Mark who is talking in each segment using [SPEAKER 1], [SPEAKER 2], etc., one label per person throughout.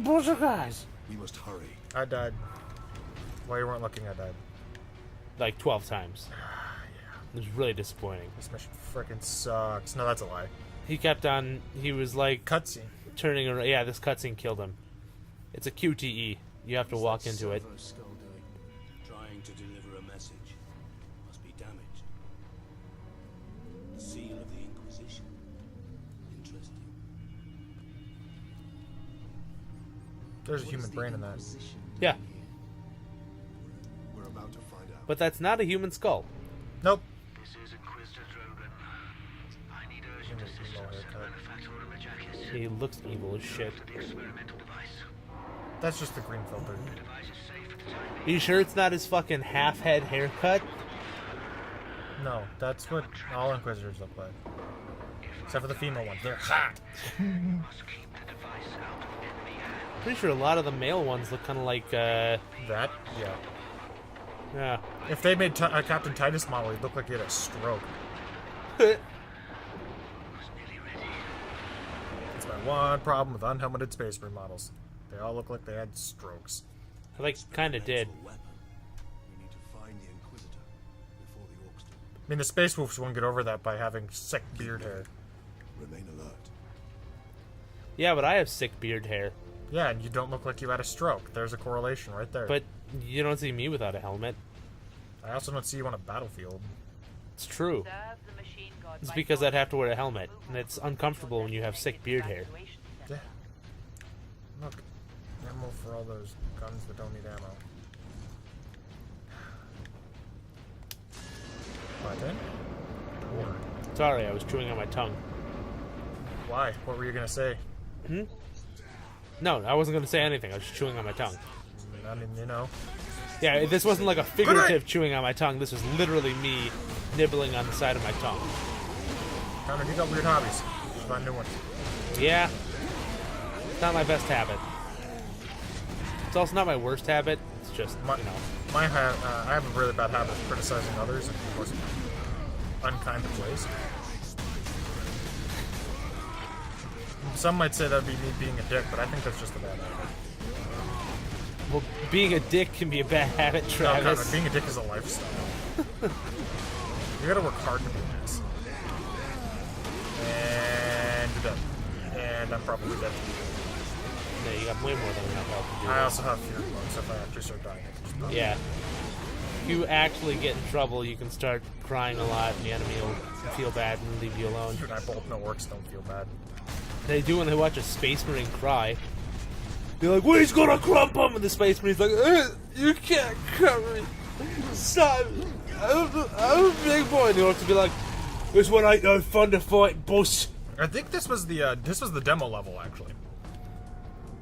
[SPEAKER 1] bunch of guys.
[SPEAKER 2] We must hurry.
[SPEAKER 3] I died. While you weren't looking, I died.
[SPEAKER 1] Like 12 times.
[SPEAKER 3] Yeah.
[SPEAKER 1] It was really disappointing.
[SPEAKER 3] This mission freaking sucks. No, that's a lie.
[SPEAKER 1] He kept on. He was like
[SPEAKER 3] Cutscene.
[SPEAKER 1] turning around. Yeah, this cutscene killed him. It's a QTE. You have to walk into it.
[SPEAKER 2] Skull doing? Trying to deliver a message. Must be damaged. The seal of the Inquisition. Interesting.
[SPEAKER 3] There's a human brain in that.
[SPEAKER 1] Yeah,
[SPEAKER 2] We're about to find out.
[SPEAKER 1] but that's not a human skull.
[SPEAKER 3] Nope.
[SPEAKER 4] This is Inquisitor Drogon. I need urgent assistance at Manufacturer Majakis.
[SPEAKER 1] He looks evil as shit.
[SPEAKER 4] For the experimental device.
[SPEAKER 3] That's just the green filter.
[SPEAKER 4] The device is safe at the time
[SPEAKER 1] Are you sure it's not his fucking half-head haircut?
[SPEAKER 3] No, that's what all Inquisitors look like. Except for the female ones. They're hot.
[SPEAKER 4] must keep the device out of enemy hands.
[SPEAKER 1] Pretty sure a lot of the male ones look kind of like,
[SPEAKER 3] That? Yeah.
[SPEAKER 1] yeah.
[SPEAKER 3] If they made Captain Titus model, he'd look like he had a stroke.
[SPEAKER 4] Was nearly ready.
[SPEAKER 3] That's my one problem with unhelmeted Space Marine models. They all look like they had strokes.
[SPEAKER 1] I like kind of did.
[SPEAKER 2] Weapon. We need to find the Inquisitor before the Orcs do.
[SPEAKER 3] I mean, the Space Wolves won't get over that by having sick beard hair.
[SPEAKER 2] Remain alert.
[SPEAKER 1] Yeah, but I have sick beard hair.
[SPEAKER 3] Yeah, and you don't look like you had a stroke. There's a correlation right there.
[SPEAKER 1] But you don't see me without a helmet.
[SPEAKER 3] I also don't see you on a battlefield.
[SPEAKER 1] It's true. It's because I'd have to wear a helmet, and it's uncomfortable when you have sick beard hair.
[SPEAKER 3] Yeah. Look. Ammo for all those guns that don't need ammo. Button? Door.
[SPEAKER 1] Sorry, I was chewing on my tongue.
[SPEAKER 3] Why? What were you gonna say?
[SPEAKER 1] No, I wasn't going to say anything. I was just chewing on my tongue.
[SPEAKER 3] I mean, you know.
[SPEAKER 1] Yeah, this wasn't like a figurative chewing on my tongue. This was literally me nibbling on the side of my tongue.
[SPEAKER 3] Connor, you got weird hobbies. Find new ones.
[SPEAKER 1] Yeah. It's not my best habit. It's also not my worst habit. It's just,
[SPEAKER 3] My,
[SPEAKER 1] you know.
[SPEAKER 3] I have a really bad habit of criticizing others in most unkind of ways. Some might say that'd be me being a dick, but I think that's just a bad habit.
[SPEAKER 1] Well, being a dick can be a bad habit,
[SPEAKER 3] No,
[SPEAKER 1] Travis.
[SPEAKER 3] Connor, being a dick is a lifestyle. You gotta work hard to be nice. And you're dead. And I'm probably dead.
[SPEAKER 1] No, you got way more than enough health to do
[SPEAKER 3] I
[SPEAKER 1] that.
[SPEAKER 3] also have fear blood, so if I actually start dying, I can just die.
[SPEAKER 1] Yeah. If you actually get in trouble, you can start crying a lot, and the enemy will feel bad and leave you alone.
[SPEAKER 3] You and I both know orcs don't feel bad.
[SPEAKER 1] They do when they watch a Space Marine cry. They're like, "Well, he's gonna crump him!" And the Space Marine's like, "You can't cut me! Stop! I'm a big boy." And the orcs will be like, "This one ain't no fun to fight, boss."
[SPEAKER 3] I think this was the demo level, actually.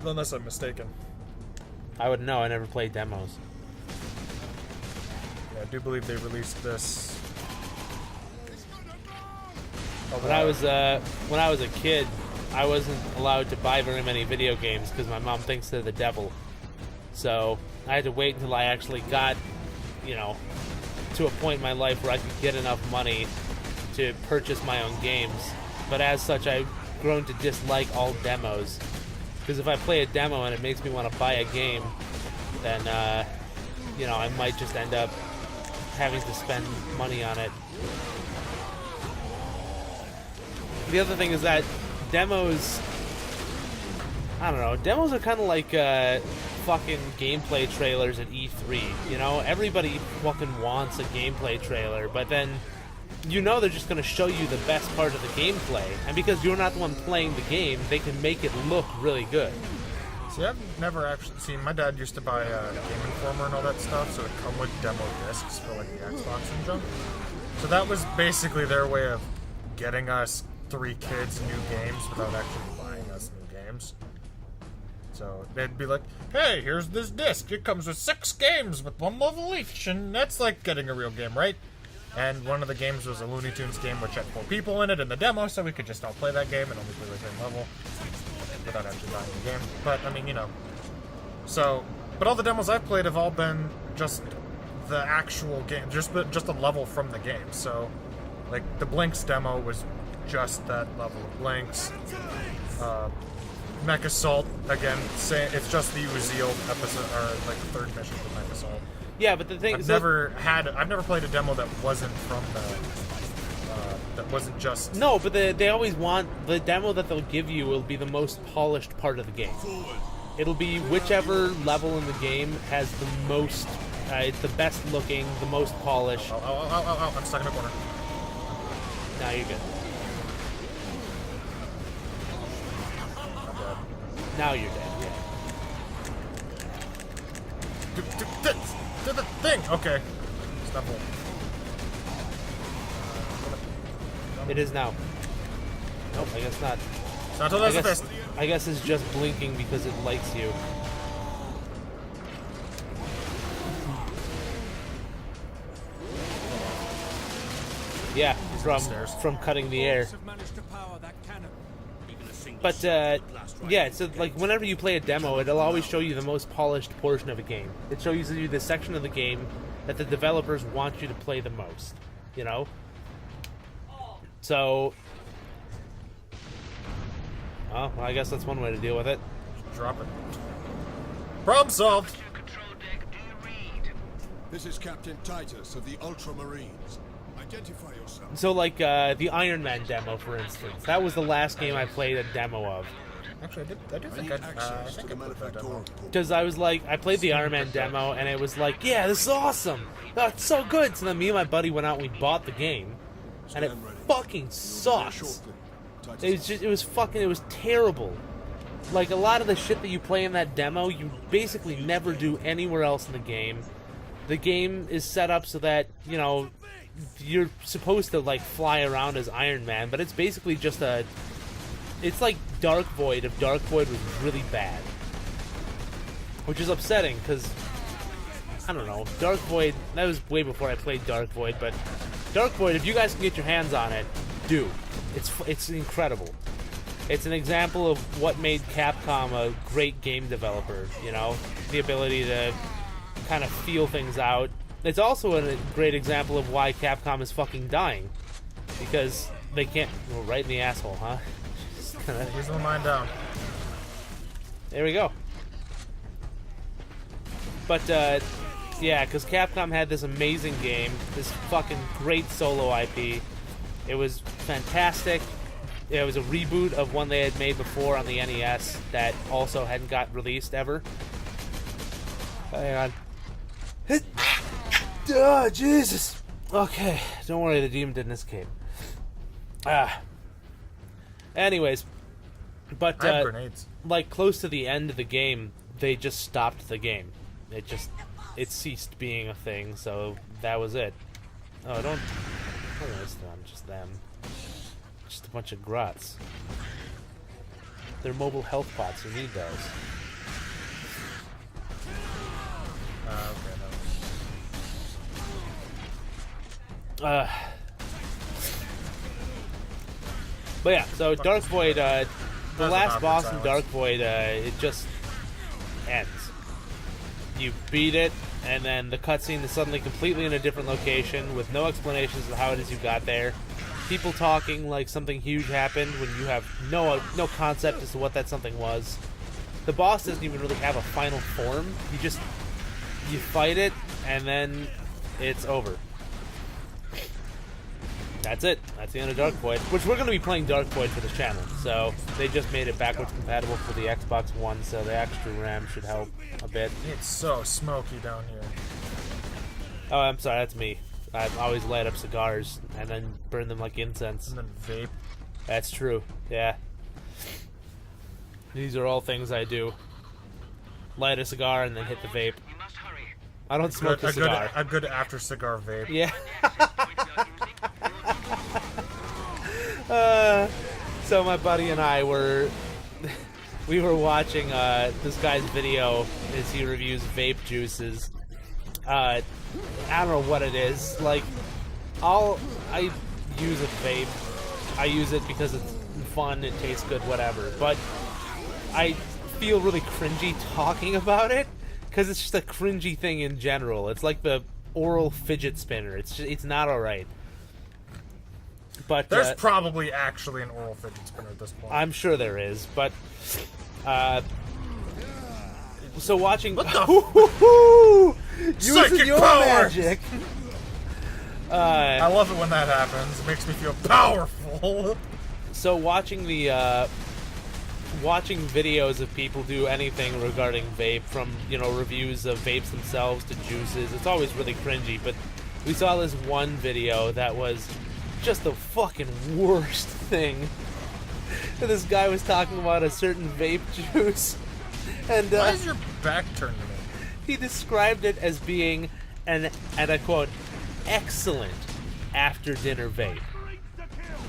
[SPEAKER 3] Unless I'm mistaken.
[SPEAKER 1] I would know. I never played demos.
[SPEAKER 3] Yeah, I do believe they released this.
[SPEAKER 1] When I was a kid, I wasn't allowed to buy very many video games because my mom thinks they're the devil. So I had to wait until I actually got, you know, to a point in my life where I could get enough money to purchase my own games. But as such, I've grown to dislike all demos. Because if I play a demo and it makes me want to buy a game, then, you know, I might just end up having to spend money on it. The other thing is that demos, I don't know, demos are kind of like fucking gameplay trailers at E3, you know? Everybody fucking wants a gameplay trailer, but then you know they're just going to show you the best part of the gameplay, and because you're not the one playing the game, they can make it look really good.
[SPEAKER 3] See, I've never actually seen. My dad used to buy Game Informer and all that stuff, so it'd come with demo discs for like the Xbox and junk. So that was basically their way of getting us 3 kids new games without actually buying us new games. So they'd be like, "Hey, here's this disc. It comes with 6 games with 1 level each, and that's like getting a real game, right?" And one of the games was a Looney Tunes game which had 4 people in it in the demo, so we could just all play that game and only play the same level without actually buying the game. But I mean, you know. So, but all the demos I've played have all been just the actual game, just a level from the game. So, like the Blinks demo was just that level of Blinks. Mech Assault again. Say it's just the Uziel episode or like the third mission of Mech Assault.
[SPEAKER 1] Yeah, but the thing
[SPEAKER 3] I've never played a demo that wasn't from the that wasn't just
[SPEAKER 1] no, but they always want the demo that they'll give you will be the most polished part of the game. It'll be whichever level in the game has the most, it's the best looking, the most polished.
[SPEAKER 3] Oh, I'm stuck in a corner.
[SPEAKER 1] Now you're good.
[SPEAKER 3] I'm dead.
[SPEAKER 1] Now you're dead. Yeah.
[SPEAKER 3] Do the thing. Okay. Stumble.
[SPEAKER 1] It is now. Nope, I guess not.
[SPEAKER 3] It's not till there's a fist.
[SPEAKER 1] I guess it's just blinking because it likes you. Yeah, from cutting the air. But yeah, so like whenever you play a demo, it'll always show you the most polished portion of a game. It shows you the section of the game that the developers want you to play the most. You know. So, well, I guess that's one way to deal with it.
[SPEAKER 3] Drop it. Problem solved.
[SPEAKER 5] This is Captain Titus of the Ultramarines. Identify yourself.
[SPEAKER 1] So, like the Iron Man demo, for instance, that was the last game I played a demo of.
[SPEAKER 3] Actually, I do think I put that demo.
[SPEAKER 1] Because I was like, I played the Iron Man demo, and it was like, yeah, this is awesome. Oh, it's so good. So then me and my buddy went out and we bought the game, and it fucking sucks. It was terrible. Like a lot of the shit that you play in that demo, you basically never do anywhere else in the game. The game is set up so that, you know, you're supposed to like fly around as Iron Man, but it's basically just it's like Dark Void if Dark Void was really bad. Which is upsetting, because, I don't know, Dark Void, that was way before I played Dark Void, but Dark Void, if you guys can get your hands on it, do. It's incredible. It's an example of what made Capcom a great game developer, you know? The ability to kind of feel things out. It's also a great example of why Capcom is fucking dying. Because they can't... Well, right in the asshole, huh?
[SPEAKER 3] Here's the mine down.
[SPEAKER 1] There we go. But, yeah, because Capcom had this amazing game, this fucking great solo IP. It was fantastic. It was a reboot of one they had made before on the NES that also hadn't got released ever. Hang on. Oh, Jesus! Okay, don't worry, the demon didn't escape. Anyways, but,
[SPEAKER 3] I have grenades.
[SPEAKER 1] like, close to the end of the game, they just stopped the game. It ceased being a thing, so that was it. Oh, don't waste them, just them. Just a bunch of grots. They're mobile health pots, you need those.
[SPEAKER 3] Okay,
[SPEAKER 1] But yeah, so Dark Void, the last boss in Dark Void, it just ends. You beat it, and then the cutscene is suddenly completely in a different location with no explanations of how it is you got there. People talking like something huge happened when you have no concept as to what that something was. The boss doesn't even really have a final form. You fight it, and then it's over. That's it. That's the end of Dark Void, which we're going to be playing Dark Void for the channel. So they just made it backwards compatible for the Xbox One, so the extra RAM should help a bit.
[SPEAKER 3] It's so smoky down here.
[SPEAKER 1] Oh, I'm sorry, that's me. I always light up cigars and then burn them like incense.
[SPEAKER 3] And then vape.
[SPEAKER 1] That's true, yeah. These are all things I do. Light a cigar and then hit the vape. I don't smoke the cigar.
[SPEAKER 3] A good after cigar vape.
[SPEAKER 1] Yeah. So my buddy and I were watching this guy's video as he reviews vape juices. I don't know what it is. Like, I use a vape. I use it because it's fun, it tastes good, whatever. But I feel really cringy talking about it because it's just a cringy thing in general. It's like the oral fidget spinner. It's not alright. But
[SPEAKER 3] there's probably actually an oral fidget spinner at this point.
[SPEAKER 1] I'm sure there is, but So watching.
[SPEAKER 3] What the?
[SPEAKER 1] Using
[SPEAKER 3] Psychic
[SPEAKER 1] your
[SPEAKER 3] power!
[SPEAKER 1] magic.
[SPEAKER 3] I love it when that happens. It makes me feel powerful.
[SPEAKER 1] So watching the watching videos of people do anything regarding vape, from reviews of vapes themselves to juices, it's always really cringy. But we saw this one video that was just the fucking worst thing. This guy was talking about a certain vape juice, and
[SPEAKER 3] Why is your back turned to me?
[SPEAKER 1] he described it as being and I quote, excellent after dinner vape,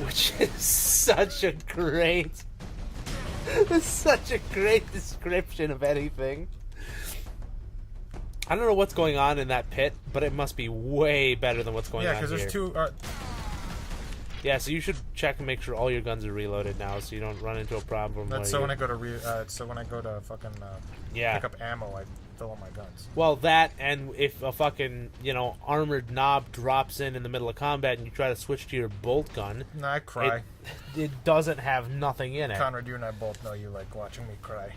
[SPEAKER 1] which is such a great description of anything. I don't know what's going on in that pit, but it must be way better than what's going on here.
[SPEAKER 3] Yeah, because there's two.
[SPEAKER 1] Yeah, so you should check and make sure all your guns are reloaded now, so you don't run into a problem.
[SPEAKER 3] That's so when I go to fucking pick up ammo, I fill up my guns.
[SPEAKER 1] Well, that, and if a fucking armored knob drops in the middle of combat and you try to switch to your bolt gun,
[SPEAKER 3] Nah, I cry.
[SPEAKER 1] It doesn't have nothing in it.
[SPEAKER 3] Conrad, you and I both know you like watching me cry.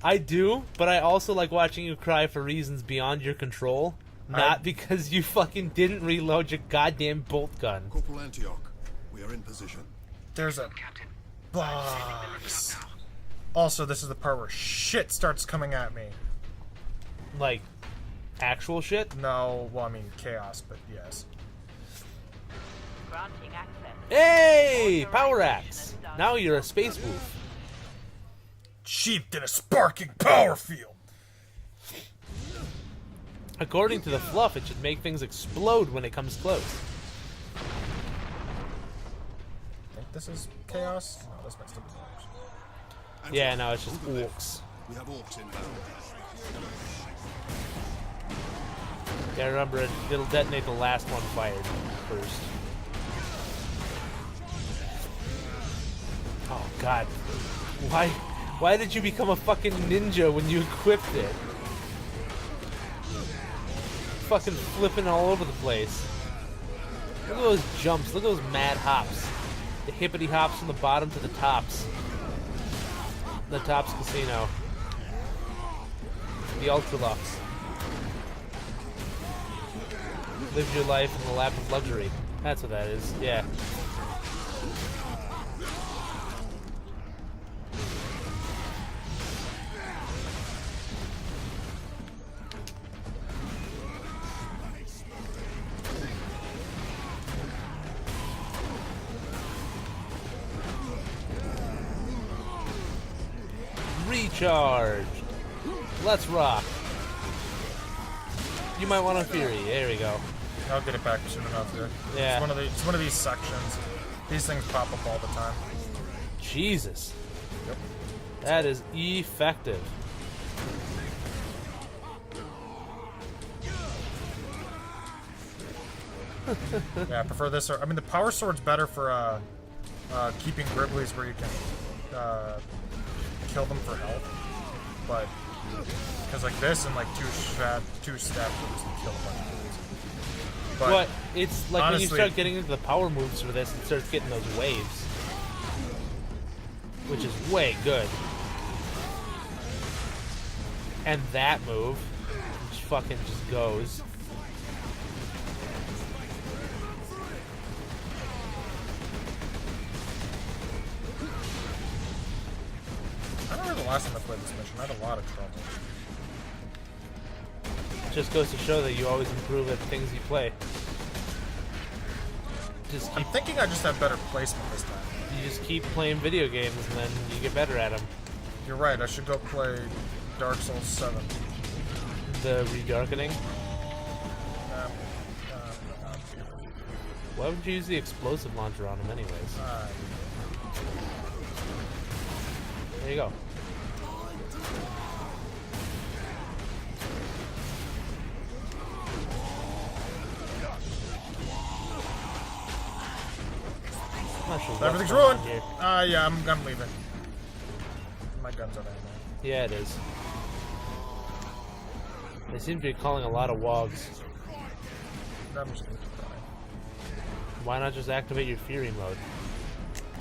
[SPEAKER 1] I do, but I also like watching you cry for reasons beyond your control. Not because you fucking didn't reload your goddamn bolt gun.
[SPEAKER 5] Corporal Antioch, we are in position.
[SPEAKER 3] There's a box. Also, this is the part where shit starts coming at me.
[SPEAKER 1] Like, actual shit?
[SPEAKER 3] No, well, I mean chaos, but yes.
[SPEAKER 6] Granting access.
[SPEAKER 1] Hey! Power axe! Now you're a space wolf.
[SPEAKER 3] Sheathed in a sparking power field.
[SPEAKER 1] According to the fluff, it should make things explode when it comes close.
[SPEAKER 3] I think this is chaos. No, this must have been chaos.
[SPEAKER 1] Yeah, no, it's just orcs.
[SPEAKER 5] We have orcs inbound.
[SPEAKER 1] Yeah, remember, it'll detonate the last one fired first. Oh, God. Why did you become a fucking ninja when you equipped it? Fucking flipping all over the place. Look at those jumps. Look at those mad hops. The hippity hops from the bottom to the tops. The Tops Casino. The Ultralux. Live your life in the lap of luxury. That's what that is. Yeah. Recharged. Let's rock. You might want a Fury. There we go.
[SPEAKER 3] I'll get it back soon enough here.
[SPEAKER 1] Yeah.
[SPEAKER 3] It's one of these sections. These things pop up all the time.
[SPEAKER 1] Jesus.
[SPEAKER 3] Yep.
[SPEAKER 1] That is effective.
[SPEAKER 3] Yeah, I prefer this. I mean, the power sword's better for keeping Gribblies where you can kill them for health. But because like this and like two stab moves can kill a bunch of dudes.
[SPEAKER 1] But it's like
[SPEAKER 3] honestly,
[SPEAKER 1] when you start getting into the power moves for this, it starts getting those waves, which is way good. And that move, which fucking just goes.
[SPEAKER 3] I don't remember the last time I played this mission. I had a lot of trouble.
[SPEAKER 1] Just goes to show that you always improve at things you play. Just
[SPEAKER 3] I'm
[SPEAKER 1] keep,
[SPEAKER 3] thinking I just have better placement this time.
[SPEAKER 1] you just keep playing video games and then you get better at them.
[SPEAKER 3] You're right. I should go play Dark Souls 7.
[SPEAKER 1] The redarkening. Why would you use the explosive launcher on him anyways? There you go. I'm not sure what's
[SPEAKER 3] Everything's
[SPEAKER 1] going
[SPEAKER 3] ruined.
[SPEAKER 1] on here.
[SPEAKER 3] Yeah, I'm leaving. My gun's out of ammo.
[SPEAKER 1] Yeah, it is. They seem to be calling a lot of wogs.
[SPEAKER 3] I'm just gonna keep going.
[SPEAKER 1] Why not just activate your Fury mode,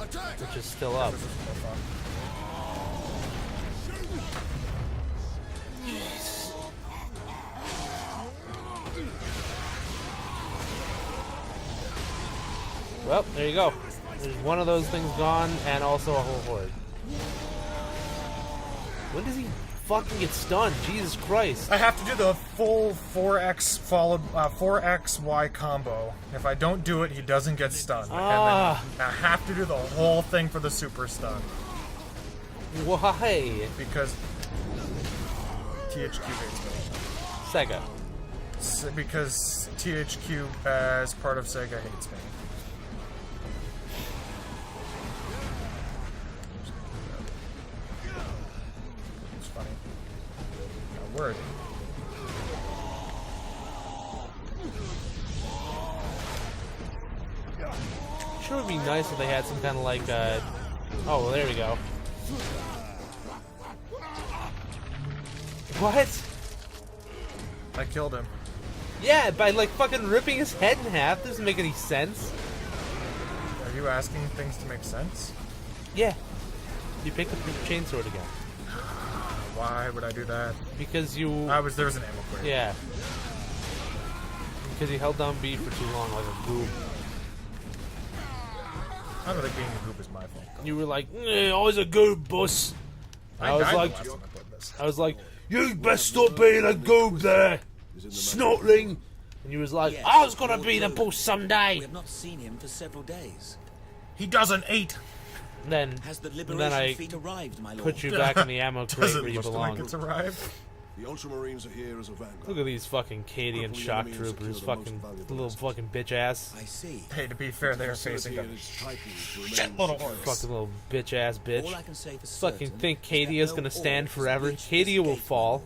[SPEAKER 5] Attack!
[SPEAKER 1] which is still up?
[SPEAKER 3] This is more fun.
[SPEAKER 1] Well, there you go. There's one of those things gone, and also a whole horde. When does he fucking get stunned? Jesus Christ.
[SPEAKER 3] I have to do the full 4x followed 4XY combo. If I don't do it, he doesn't get stunned.
[SPEAKER 1] Ah.
[SPEAKER 3] And then I have to do the whole thing for the super stun.
[SPEAKER 1] Why?
[SPEAKER 3] Because THQ hates me.
[SPEAKER 1] Sega.
[SPEAKER 3] Because THQ as part of Sega hates me. It's funny. A word.
[SPEAKER 1] Sure would be nice if they had some kind of like, oh, well, there we go. What?
[SPEAKER 3] I killed him.
[SPEAKER 1] Yeah, by like fucking ripping his head in half. Doesn't make any sense.
[SPEAKER 3] Are you asking things to make sense?
[SPEAKER 1] Yeah. You picked up your chainsword again.
[SPEAKER 3] Why would I do that?
[SPEAKER 1] Because you...
[SPEAKER 3] There was an ammo crate.
[SPEAKER 1] Yeah. Because you held down B for too long like a goob.
[SPEAKER 3] I don't think being a goob is my fault.
[SPEAKER 1] You were like, I was a goob, boss. I was
[SPEAKER 3] died
[SPEAKER 1] like,
[SPEAKER 3] the last time I played this.
[SPEAKER 1] I was like, you best stop being a goob there, snotling. And you was like, I was gonna be the boss someday.
[SPEAKER 6] We have not seen him for several days.
[SPEAKER 3] He doesn't eat.
[SPEAKER 1] And
[SPEAKER 6] Has the
[SPEAKER 1] then
[SPEAKER 6] liberation
[SPEAKER 1] I
[SPEAKER 6] fleet arrived, my lord?
[SPEAKER 1] put you back in the ammo crate
[SPEAKER 3] Doesn't
[SPEAKER 1] where you
[SPEAKER 3] look
[SPEAKER 1] belong.
[SPEAKER 3] like it's arrived.
[SPEAKER 5] The Ultramarines are here as a vanguard.
[SPEAKER 1] Look at these fucking Cadian shock troopers, fucking little fucking bitch ass,
[SPEAKER 6] I see.
[SPEAKER 3] Hey, to be fair, they are facing a
[SPEAKER 5] Shitload
[SPEAKER 3] of horse.
[SPEAKER 1] fucking little bitch ass bitch.
[SPEAKER 6] All I can say for
[SPEAKER 1] Fucking
[SPEAKER 6] certain
[SPEAKER 1] think
[SPEAKER 6] is that
[SPEAKER 1] Cadia's
[SPEAKER 6] no
[SPEAKER 1] gonna stand
[SPEAKER 6] order has
[SPEAKER 1] forever.
[SPEAKER 6] reached
[SPEAKER 1] Cadia
[SPEAKER 6] this
[SPEAKER 1] will
[SPEAKER 6] gate,
[SPEAKER 1] fall.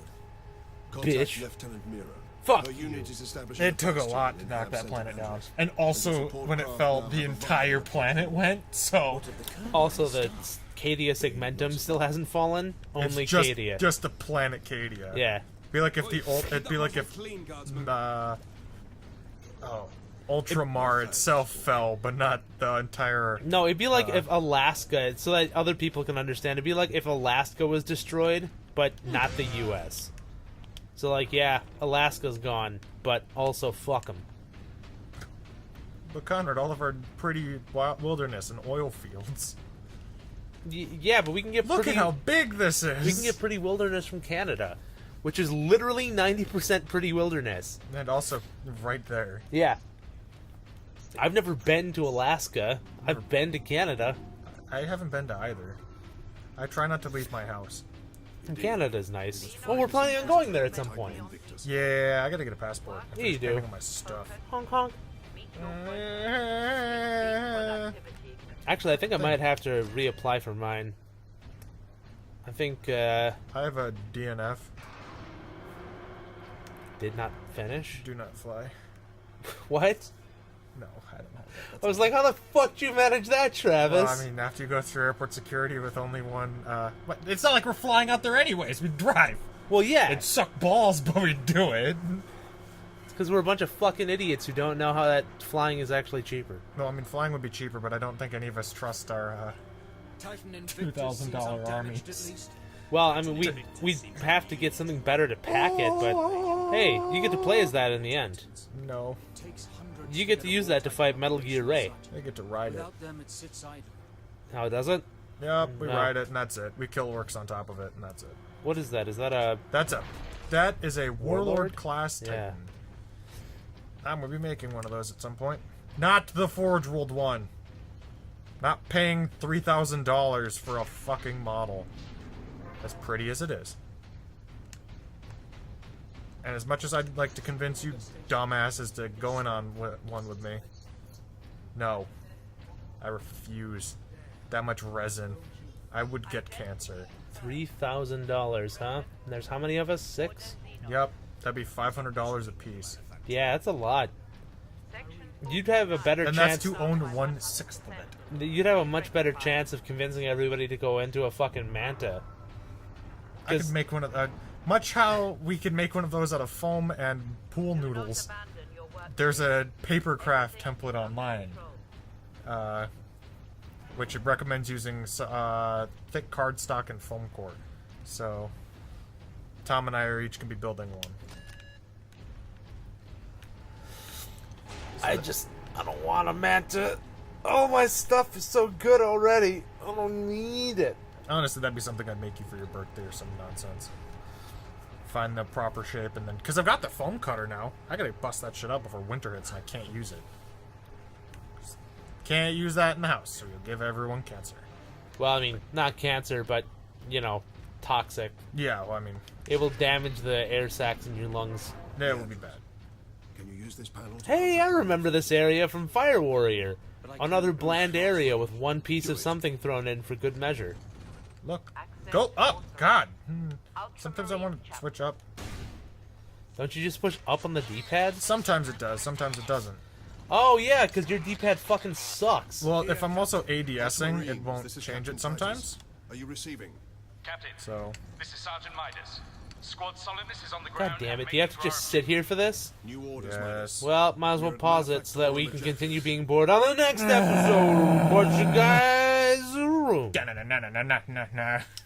[SPEAKER 1] Bitch.
[SPEAKER 5] Lieutenant Mira.
[SPEAKER 1] Fuck
[SPEAKER 5] Her
[SPEAKER 1] you.
[SPEAKER 5] unit is establishing
[SPEAKER 3] It took a
[SPEAKER 5] bastion
[SPEAKER 3] lot
[SPEAKER 5] in
[SPEAKER 3] to
[SPEAKER 5] the
[SPEAKER 3] knock that
[SPEAKER 5] epicenter
[SPEAKER 3] planet down.
[SPEAKER 5] boundaries.
[SPEAKER 3] And also, when it fell, the entire planet went, so...
[SPEAKER 1] Also, the Cadia segmentum still hasn't fallen. Only
[SPEAKER 3] it's
[SPEAKER 1] Cadia.
[SPEAKER 3] just the planet Cadia.
[SPEAKER 1] Yeah.
[SPEAKER 3] Be like if the it'd be like if Ultramar itself fell, but not the entire.
[SPEAKER 1] No, it'd be like if Alaska, so that other people can understand. It'd be like if Alaska was destroyed, but not the U.S. So, like, yeah, Alaska's gone, but also fuck them.
[SPEAKER 3] But Conrad, all of our pretty wilderness and oil fields.
[SPEAKER 1] Yeah, but we can get
[SPEAKER 3] Look
[SPEAKER 1] pretty.
[SPEAKER 3] at how big this is.
[SPEAKER 1] We can get pretty wilderness from Canada, which is literally 90% pretty wilderness.
[SPEAKER 3] And also, right there.
[SPEAKER 1] Yeah. I've never been to Alaska. I've been to Canada.
[SPEAKER 3] I haven't been to either. I try not to leave my house.
[SPEAKER 1] And Canada's nice. Well, we're planning on going there at some point.
[SPEAKER 3] Yeah, I gotta get a passport.
[SPEAKER 1] Yeah, you do.
[SPEAKER 3] Handling my stuff.
[SPEAKER 1] Honk honk. Actually, I think I might have to reapply for mine. I think,
[SPEAKER 3] I have a DNF.
[SPEAKER 1] did not finish.
[SPEAKER 3] Do not fly.
[SPEAKER 1] What?
[SPEAKER 3] No, I don't have that.
[SPEAKER 1] I was like, how the fuck did you manage that, Travis?
[SPEAKER 3] Well, I mean, after you go through airport security with only one, it's not like we're flying out there anyways. We drive.
[SPEAKER 1] well, yeah.
[SPEAKER 3] It'd suck balls, but we do it.
[SPEAKER 1] Because we're a bunch of fucking idiots who don't know how that flying is actually cheaper.
[SPEAKER 3] No, I mean, flying would be cheaper, but I don't think any of us trust our, $2,000 army.
[SPEAKER 1] Well, I mean, we have to get something better to pack it, but hey, you get to play as that in the end.
[SPEAKER 3] No.
[SPEAKER 1] You get to use that to fight Metal Gear Ray.
[SPEAKER 3] I get to ride it.
[SPEAKER 2] Without them, it sits idle.
[SPEAKER 1] How does it?
[SPEAKER 3] Yep, we
[SPEAKER 1] No.
[SPEAKER 3] ride it, and that's it. We kill orcs on top of it, and that's it.
[SPEAKER 1] What is that? Is that a...
[SPEAKER 3] That is a
[SPEAKER 1] Warlord?
[SPEAKER 3] warlord class Titan.
[SPEAKER 1] Yeah.
[SPEAKER 3] I'm gonna be making one of those at some point. Not the Forge World one. Not paying $3,000 for a fucking model. As pretty as it is. And as much as I'd like to convince you dumbasses to go in on one with me, no. I refuse. That much resin. I would get cancer.
[SPEAKER 1] $3,000, huh? And there's how many of us? 6?
[SPEAKER 3] Yep, that'd be $500 a piece.
[SPEAKER 1] Yeah, that's a lot. You'd have a better
[SPEAKER 3] And
[SPEAKER 1] chance...
[SPEAKER 3] that's to own 1/6 of it.
[SPEAKER 1] You'd have a much better chance of convincing everybody to go into a fucking Manta.
[SPEAKER 3] I could make one of much how we could make one of those out of foam and pool noodles. There's a papercraft template online, which it recommends using thick cardstock and foam core. So, Tom and I are each going to be building one.
[SPEAKER 1] I don't want a manta. All my stuff is so good already. I don't need it.
[SPEAKER 3] Honestly, that'd be something I'd make you for your birthday or some nonsense. Find the proper shape and then... Because I've got the foam cutter now. I gotta bust that shit up before winter hits and I can't use it. Can't use that in the house, so you'll give everyone cancer.
[SPEAKER 1] Well, I mean, not cancer, but, toxic.
[SPEAKER 3] Yeah, well, I mean...
[SPEAKER 1] It will damage the air sacs in your lungs.
[SPEAKER 3] That would be bad.
[SPEAKER 5] Can you use this panel?
[SPEAKER 1] Hey, I remember this area from Fire Warrior. Another bland area with one piece of something thrown in for good measure.
[SPEAKER 3] Look. Go up! God! Sometimes I want to switch up.
[SPEAKER 1] Don't you just push up on the D-pad?
[SPEAKER 3] Sometimes it does, sometimes it doesn't.
[SPEAKER 1] Oh, yeah, because your D-pad fucking sucks.
[SPEAKER 3] Well, if I'm also ADSing,
[SPEAKER 5] Marines,
[SPEAKER 3] it won't
[SPEAKER 5] this is
[SPEAKER 3] change
[SPEAKER 5] Captain
[SPEAKER 3] it sometimes.
[SPEAKER 5] Titus. Are you receiving?
[SPEAKER 7] Captain,
[SPEAKER 3] So,
[SPEAKER 7] this is Sergeant Midas. Squad solidness is on the
[SPEAKER 1] God
[SPEAKER 7] ground.
[SPEAKER 1] damn
[SPEAKER 7] and
[SPEAKER 1] it, do you have to
[SPEAKER 7] making
[SPEAKER 1] just
[SPEAKER 7] for our
[SPEAKER 1] sit here for this?
[SPEAKER 5] New orders,
[SPEAKER 3] yes.
[SPEAKER 1] Well, might as well pause it so that we can continue being bored on the next episode. What you guys?
[SPEAKER 3] Na na na na na na na.